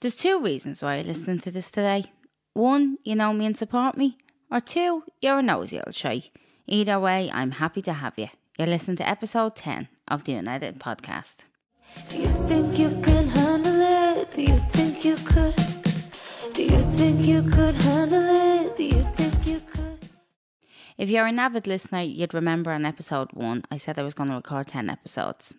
There's two reasons why you're listening to this today. One, you know me and support me. Or two, you're a nosy old shy. Either way, I'm happy to have you. You're listening to episode 10 of the Unedited Podcast. Do you think you can handle it? Do you think you could? Do you think you could handle it? Do you think you could? If you're an avid listener, you'd remember on episode 1, I said I was going to record 10 episodes.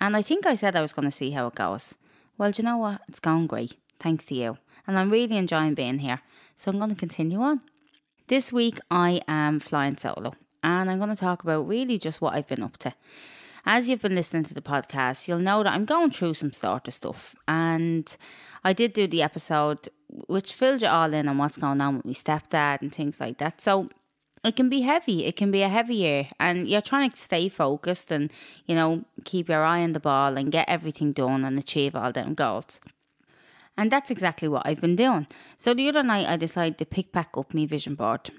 And I think I said I was going to see how it goes. Well, do you know what? It's gone great, thanks to you. And I'm really enjoying being here. So I'm going to continue on. This week I am flying solo. And I'm going to talk about really just what I've been up to. As you've been listening to the podcast, you'll know that I'm going through some sort of stuff. And I did do the episode which filled you all in on what's going on with my stepdad and things like that. So it can be heavy. It can be a heavy year. And you're trying to stay focused and, you know, keep your eye on the ball and get everything done and achieve all them goals. And that's exactly what I've been doing. So the other night I decided to pick back up my vision board.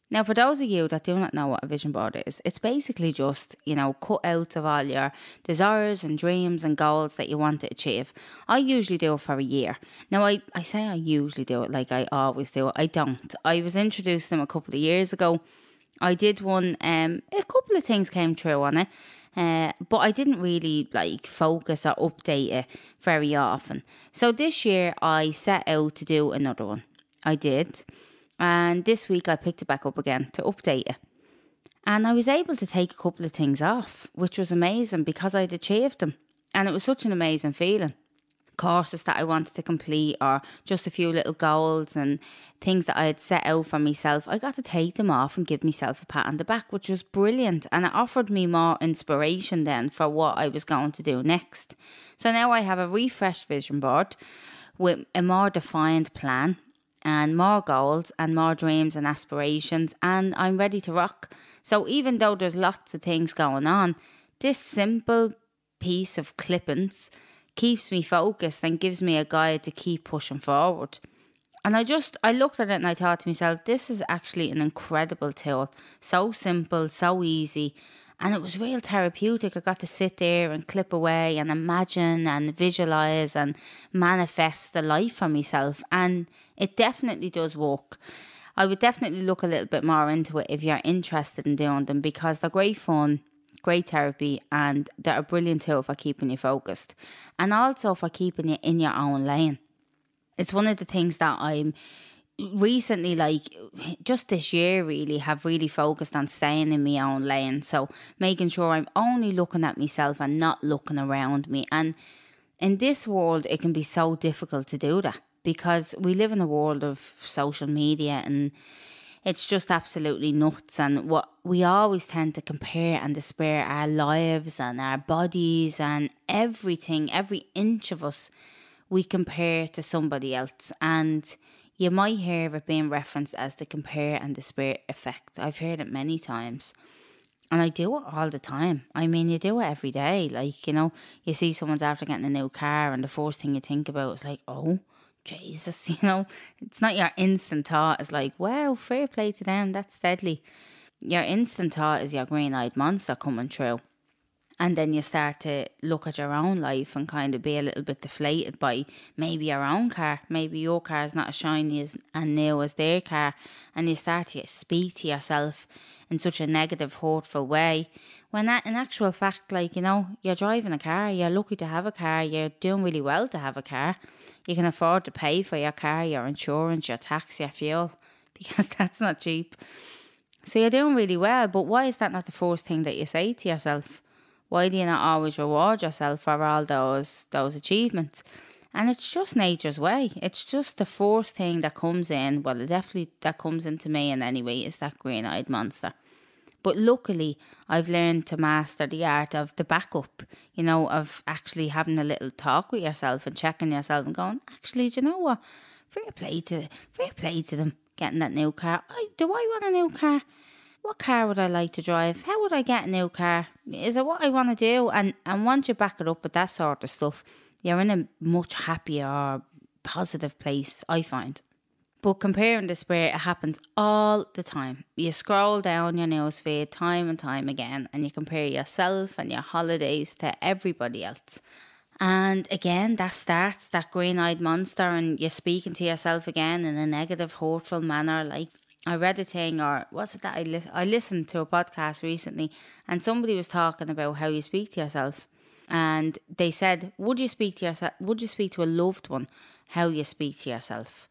Now, for those of you that do not know what a vision board is, it's basically just, you know, cutouts of all your desires and dreams and goals that you want to achieve. I usually do it for a year. Now, I say I usually do it like I always do it. I don't. I was introduced to them a couple of years ago. I did one, a couple of things came true on it, but I didn't really focus or update it very often. So this year I set out to do another one. I did. And this week I picked it back up again to update it. And I was able to take a couple of things off, which was amazing because I'd achieved them. And it was such an amazing feeling. Courses that I wanted to complete or just a few little goals and things that I had set out for myself. I got to take them off and give myself a pat on the back, which was brilliant. And it offered me more inspiration then for what I was going to do next. So now I have a refreshed vision board with a more defined plan and more goals and more dreams and aspirations, and I'm ready to rock. So even though there's lots of things going on, this simple piece of clippings keeps me focused and gives me a guide to keep pushing forward. And I looked at it and I thought to myself, this is actually an incredible tool. So simple, so easy. And it was real therapeutic. I got to sit there and clip away and imagine and visualise and manifest the life for myself. And it definitely does work. I would definitely look a little bit more into it if you're interested in doing them because they're great fun, great therapy, and they're a brilliant tool for keeping you focused. And also for keeping you in your own lane. It's one of the things that I'm recently, just this year really, have really focused on staying in my own lane. So making sure I'm only looking at myself and not looking around me. And in this world, it can be so difficult to do that because we live in a world of social media and it's just absolutely nuts. And what we always tend to compare and despair our lives and our bodies and everything, every inch of us, we compare to somebody else. And you might hear it being referenced as the compare and despair effect. I've heard it many times. And I do it all the time. I mean, you do it every day. You see someone's after getting a new car and the first thing you think about is oh, Jesus, It's not your instant thought. It's wow, fair play to them. That's deadly. Your instant thought is your green-eyed monster coming through. And then you start to look at your own life and kind of be a little bit deflated by maybe your own car. Maybe your car is not as shiny and new as their car. And you start to speak to yourself in such a negative, hurtful way. When in actual fact, you're driving a car. You're lucky to have a car. You're doing really well to have a car. You can afford to pay for your car, your insurance, your tax, your fuel. Because that's not cheap. So you're doing really well. But why is that not the first thing that you say to yourself? Why do you not always reward yourself for all those achievements? And it's just nature's way. It's just the first thing that comes in. Well, that comes into me in any way is that green-eyed monster. But luckily, I've learned to master the art of the backup, of actually having a little talk with yourself and checking yourself and going, actually, do you know what? Fair play to them getting that new car. Do I want a new car? What car would I like to drive? How would I get a new car? Is it what I want to do? And once you back it up with that sort of stuff, you're in a much happier, positive place, I find. But comparing despair, it happens all the time. You scroll down your newsfeed time and time again and you compare yourself and your holidays to everybody else. And again, that starts that green-eyed monster and you're speaking to yourself again in a negative, hurtful manner. Like I read a thing, or was it that I listened to a podcast recently and somebody was talking about how you speak to yourself. And they said, would you speak to a loved one how you speak to yourself?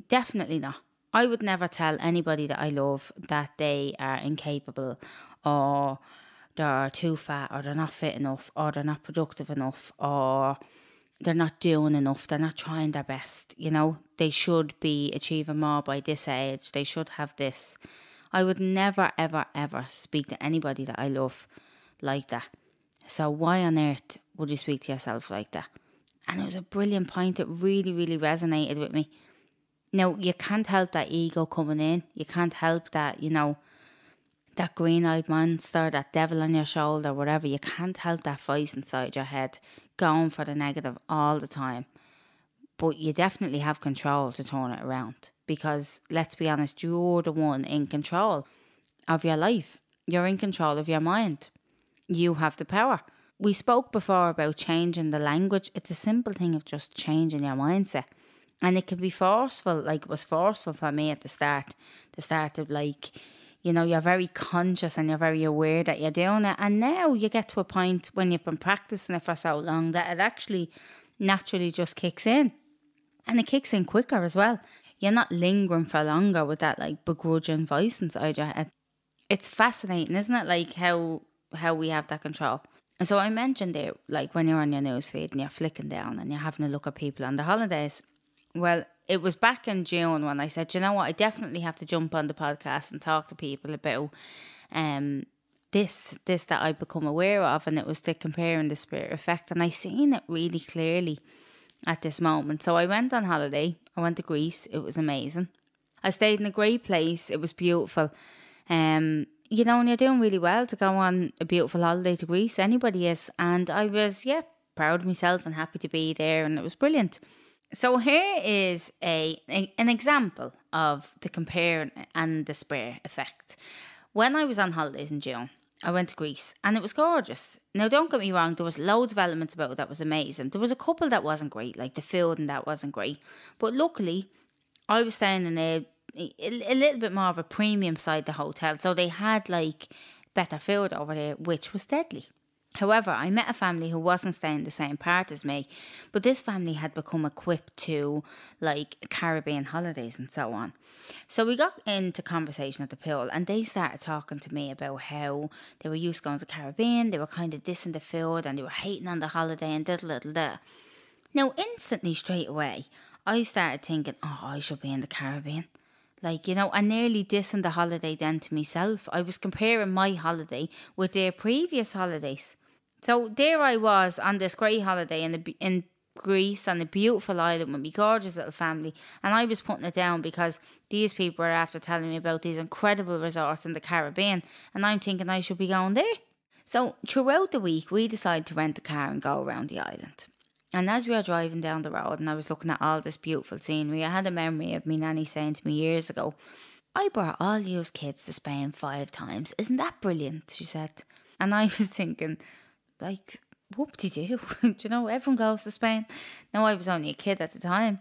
Definitely not. I would never tell anybody that I love that they are incapable, or they're too fat, or they're not fit enough, or they're not productive enough, or they're not doing enough, they're not trying their best. You know, they should be achieving more by this age, they should have this. I would never, ever, ever speak to anybody that I love like that. So why on earth would you speak to yourself like that? And it was a brilliant point. It really, really resonated with me. Now, you can't help that ego coming in. You can't help that, you know, that green-eyed monster, that devil on your shoulder, whatever. You can't help that voice inside your head going for the negative all the time. But you definitely have control to turn it around. Because, let's be honest, you're the one in control of your life. You're in control of your mind. You have the power. We spoke before about changing the language. It's a simple thing of just changing your mindset. And it can be forceful, like it was forceful for me at the start. The start of like, you know, you're very conscious and you're very aware that you're doing it. And now you get to a point when you've been practicing it for so long that it actually naturally just kicks in. And it kicks in quicker as well. You're not lingering for longer with that like begrudging voice inside your head. It's fascinating, isn't it? Like how we have that control. And so I mentioned there, like when you're on your newsfeed and you're flicking down and you're having a look at people on their holidays. Well, it was back in June when I said, you know what, I definitely have to jump on the podcast and talk to people about this that I've become aware of. And it was the compare and despair effect. And I seen it really clearly at this moment. So I went on holiday. I went to Greece. It was amazing. I stayed in a great place. It was beautiful. You know, and you're doing really well to go on a beautiful holiday to Greece. Anybody is. And I was, proud of myself and happy to be there. And it was brilliant. So here is an example of the compare and despair effect. When I was on holidays in June, I went to Greece and it was gorgeous. Now, don't get me wrong, there was loads of elements about it that was amazing. There was a couple that wasn't great, like the food and that wasn't great. But luckily, I was staying in a little bit more of a premium side the hotel. So they had like better food over there, which was deadly. However, I met a family who wasn't staying the same part as me, but this family had become equipped to like Caribbean holidays and so on. So we got into conversation at the pool and they started talking to me about how they were used to going to the Caribbean, they were kind of dissing the food and they were hating on the holiday and da. Now, instantly straight away, I started thinking, oh, I should be in the Caribbean. Like, you know, I nearly dissing the holiday then to myself. I was comparing my holiday with their previous holidays. So there I was on this great holiday in Greece on a beautiful island with my gorgeous little family. And I was putting it down because these people were after telling me about these incredible resorts in the Caribbean. And I'm thinking I should be going there. So throughout the week, we decided to rent a car and go around the island. And as we were driving down the road and I was looking at all this beautiful scenery, I had a memory of me nanny saying to me years ago, I brought all you kids to Spain 5 times. Isn't that brilliant? She said. And I was thinking, like, whoop-de-doo. Do you know, everyone goes to Spain. Now, I was only a kid at the time.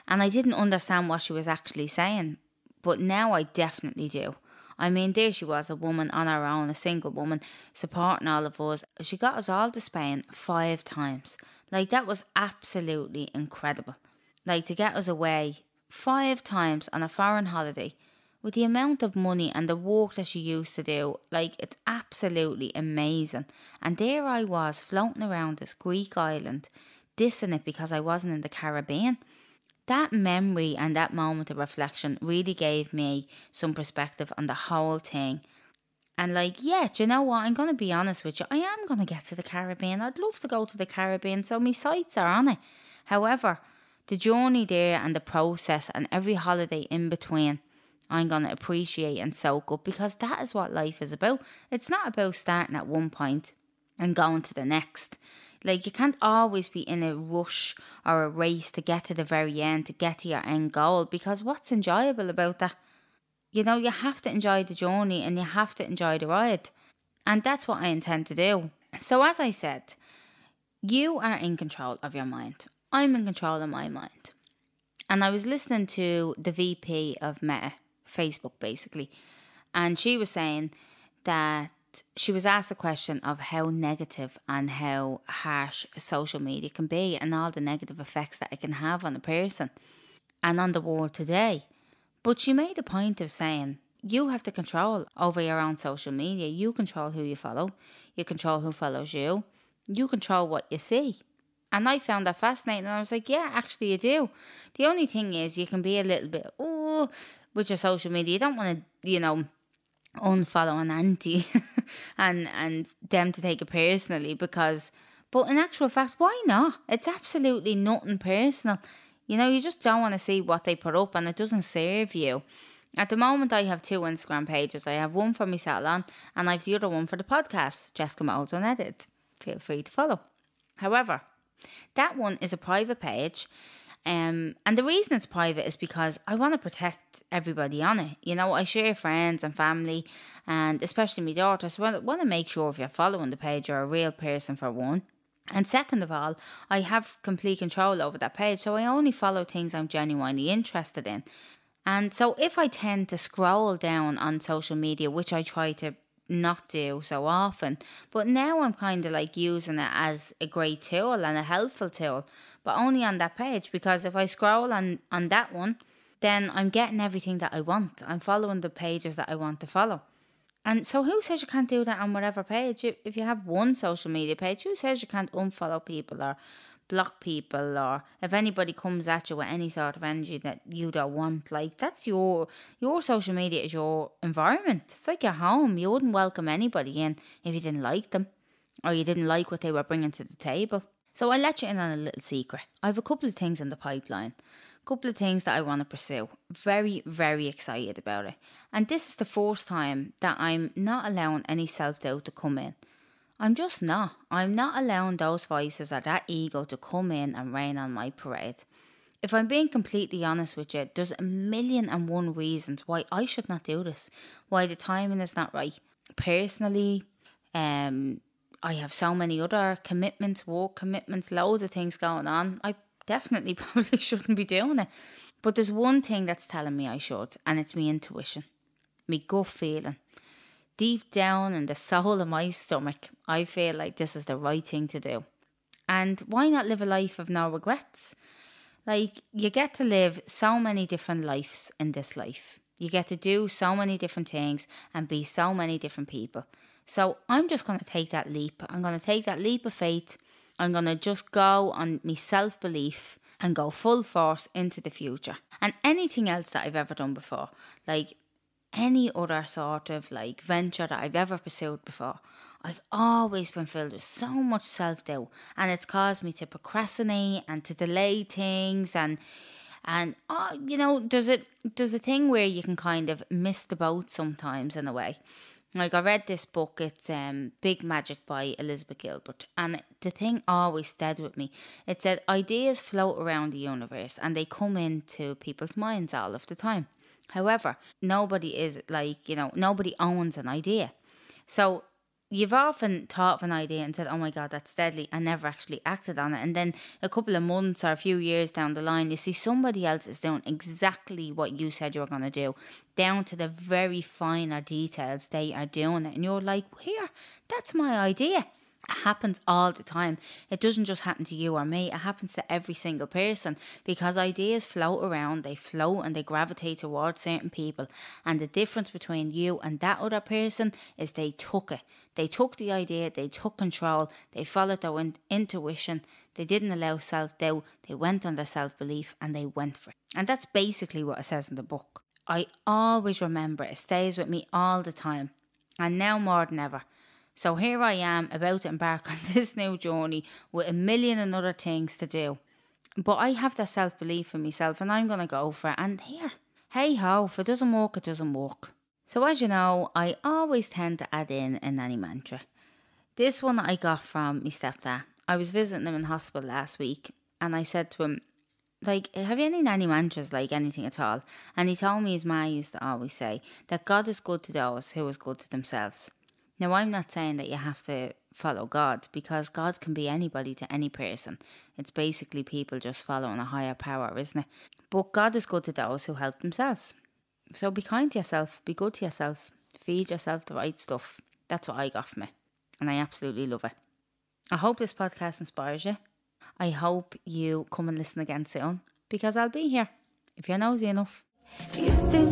And I didn't understand what she was actually saying. But now I definitely do. I mean, there she was, a woman on her own, a single woman, supporting all of us. She got us all to Spain 5 times. Like, that was absolutely incredible. Like, to get us away 5 times on a foreign holiday, with the amount of money and the work that she used to do, like, it's absolutely amazing. And there I was, floating around this Greek island, dissing it because I wasn't in the Caribbean. That memory and that moment of reflection really gave me some perspective on the whole thing. And like, yeah, do you know what? I'm going to be honest with you. I am going to get to the Caribbean. I'd love to go to the Caribbean, so my sights are on it. However, the journey there and the process and every holiday in between, I'm going to appreciate and soak up, because that is what life is about. It's not about starting at one point and going to the next. Like, you can't always be in a rush or a race to get to the very end, to get to your end goal, because what's enjoyable about that? You know, you have to enjoy the journey and you have to enjoy the ride. And that's what I intend to do. So as I said, You are in control of your mind. I'm in control of my mind. And I was listening to the VP of Meta, Facebook basically, and she was saying that she was asked a question of how negative and how harsh social media can be and all the negative effects that it can have on a person and on the world today. But she made a point of saying, you have the control over your own social media. You control who you follow. You control who follows you. You control what you see. And I found that fascinating. And I was like, yeah, actually you do. The only thing is you can be a little bit, with your social media. You don't want to, unfollow an auntie and them to take it personally but in actual fact, why not? It's absolutely nothing personal. You just don't want to see what they put up and it doesn't serve you. At the moment, I have 2 Instagram pages. I have one for my salon and I have the other one for the podcast, Jessica Moulds Unedited. Feel free to follow. However, that one is a private page. And the reason it's private is because I want to protect everybody on it. I share friends and family and especially my daughter. So I want to make sure if you're following the page, you're a real person for one. And second of all, I have complete control over that page. So I only follow things I'm genuinely interested in. And so if I tend to scroll down on social media, which I try to not do so often, but now I'm kind of like using it as a great tool and a helpful tool, but only on that page, because if I scroll on that one, then I'm getting everything that I want. I'm following the pages that I want to follow. And so who says you can't do that on whatever page? If you have one social media page, who says you can't unfollow people or block people, or if anybody comes at you with any sort of energy that you don't want? Like, that's your social media is your environment. It's like your home. You wouldn't welcome anybody in if you didn't like them or you didn't like what they were bringing to the table. So I'll let you in on a little secret. I have a couple of things in the pipeline. A couple of things that I want to pursue. Very, very excited about it. And this is the first time that I'm not allowing any self-doubt to come in. I'm just not. I'm not allowing those voices or that ego to come in and rain on my parade. If I'm being completely honest with you, there's 1,000,001 reasons why I should not do this. Why the timing is not right. Personally, I have so many other commitments, work commitments, loads of things going on. I definitely probably shouldn't be doing it. But there's one thing that's telling me I should, and it's my intuition, my gut feeling. Deep down in the soul of my stomach, I feel like this is the right thing to do. And why not live a life of no regrets? Like, you get to live so many different lives in this life. You get to do so many different things and be so many different people. So I'm just going to take that leap. I'm going to take that leap of faith. I'm going to just go on my self-belief and go full force into the future. And anything else that I've ever done before, like any other sort of like venture that I've ever pursued before, I've always been filled with so much self-doubt, and it's caused me to procrastinate and to delay things and there's a thing where you can kind of miss the boat sometimes in a way. Like, I read this book, it's Big Magic by Elizabeth Gilbert, and the thing always stayed with me. It said ideas float around the universe and they come into people's minds all of the time. However, nobody owns an idea. So you've often thought of an idea and said, oh my God, that's deadly, and never actually acted on it. And then a couple of months or a few years down the line, you see somebody else is doing exactly what you said you were going to do, down to the very finer details they are doing it. And you're like, here, that's my idea. It happens all the time. It doesn't just happen to you or me. It happens to every single person, because ideas float around, they float and they gravitate towards certain people. And the difference between you and that other person is they took it. They took the idea, they took control, they followed their intuition, they didn't allow self-doubt, they went on their self-belief and they went for it. And that's basically what it says in the book. I always remember it stays with me all the time, and now more than ever. So here I am about to embark on this new journey with 1,000,000 and other things to do. But I have that self-belief in myself and I'm going to go for it. And here, hey ho, if it doesn't work, it doesn't work. So as you know, I always tend to add in a nanny mantra. This one I got from my stepdad. I was visiting him in hospital last week and I said to him, like, have you any nanny mantras, like anything at all? And he told me his ma used to always say that God is good to those who is good to themselves. Now, I'm not saying that you have to follow God, because God can be anybody to any person. It's basically people just following a higher power, isn't it? But God is good to those who help themselves. So be kind to yourself, be good to yourself, feed yourself the right stuff. That's what I got from it, and I absolutely love it. I hope this podcast inspires you. I hope you come and listen again soon, because I'll be here if you're nosy enough. Do you think